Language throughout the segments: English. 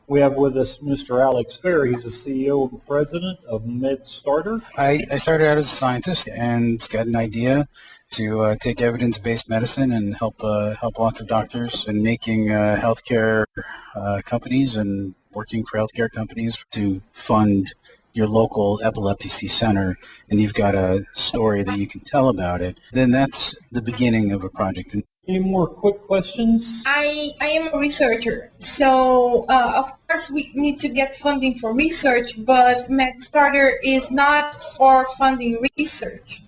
We have with us Mr. Alex Fair. He's the CEO and president of MedStarter. I started out as a scientist and got an idea to take evidence-based medicine and help lots of doctors in making healthcare companies and working for healthcare companies to fund your local epilepsy center, and you've got a story that you can tell about it. Then that's the beginning of a project. Any more quick questions? I am a researcher, so of course we need to get funding for research, but MedStarter is not for funding research.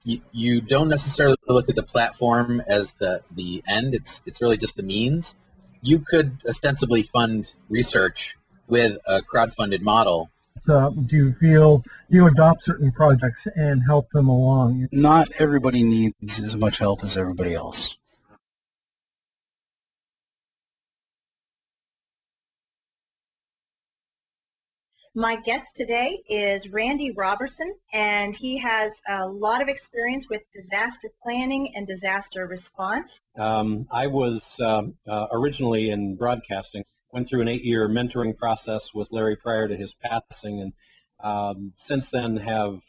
You don't necessarily look at the platform as the end. It's really just the means. You could ostensibly fund research with a crowdfunded model. Do you feel you adopt certain projects and help them along? Not everybody needs as much help as everybody else. My guest today is Randy Robertson, and he has a lot of experience with disaster planning and disaster response. I was originally in broadcasting, went through an 8-year mentoring process with Larry prior to his passing, and since then have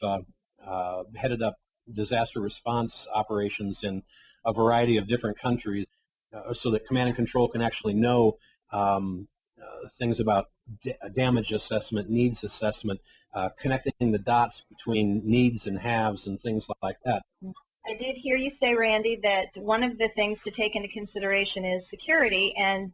headed up disaster response operations in a variety of different countries so that command and control can actually know things about damage assessment, needs assessment, connecting the dots between needs and haves and things like that. I did hear you say, Randy, that one of the things to take into consideration is security and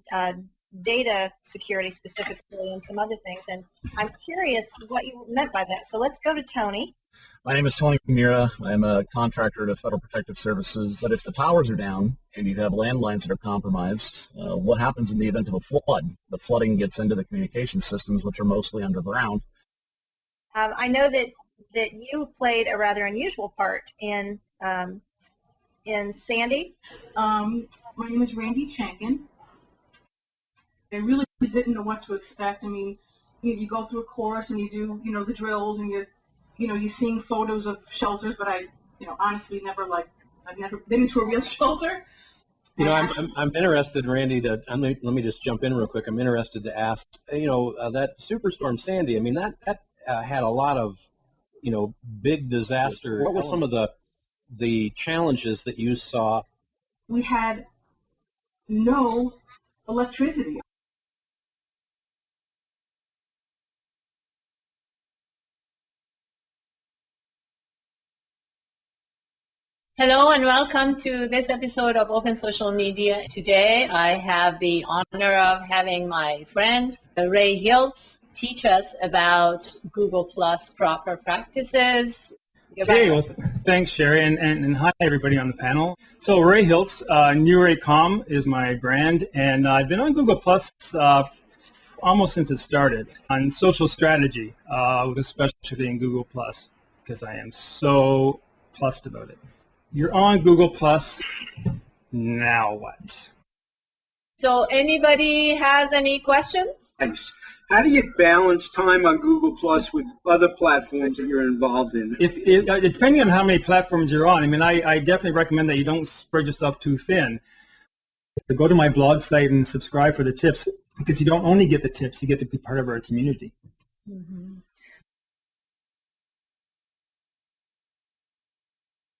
data security specifically and some other things, and I'm curious what you meant by that. So let's go to Tony. My name is Tony Mira. I'm a contractor to Federal Protective Services. But if the towers are down and you have landlines that are compromised, what happens in the event of a flood? The flooding gets into the communication systems, which are mostly underground. I know that you played a rather unusual part in Sandy. My name is Randy Chankin. I really didn't know what to expect. I mean, you go through a course and you do, the drills, and you're seeing photos of shelters, but I, honestly I've never been into a real shelter. I'm interested, Randy, let me just jump in real quick. I'm interested to ask, that Superstorm Sandy, I mean, that had a lot of, big disaster. What were some of the challenges that you saw? We had no electricity. Hello and welcome to this episode of Open Social Media. Today I have the honor of having my friend Ray Hiltz teach us about Google Plus proper practices. Okay, well, thanks, Sherry, and hi, everybody on the panel. So Ray Hiltz, New Raycom is my brand, and I've been on Google Plus almost since it started on social strategy, with a specialty in Google Plus, because I am so plussed about it. You're on Google Plus, now what? So anybody has any questions? Thanks. How do you balance time on Google Plus with other platforms that you're involved in? Depending on how many platforms you're on, I mean, I definitely recommend that you don't spread yourself too thin. Go to my blog site and subscribe for the tips, because you don't only get the tips, you get to be part of our community. Mm-hmm.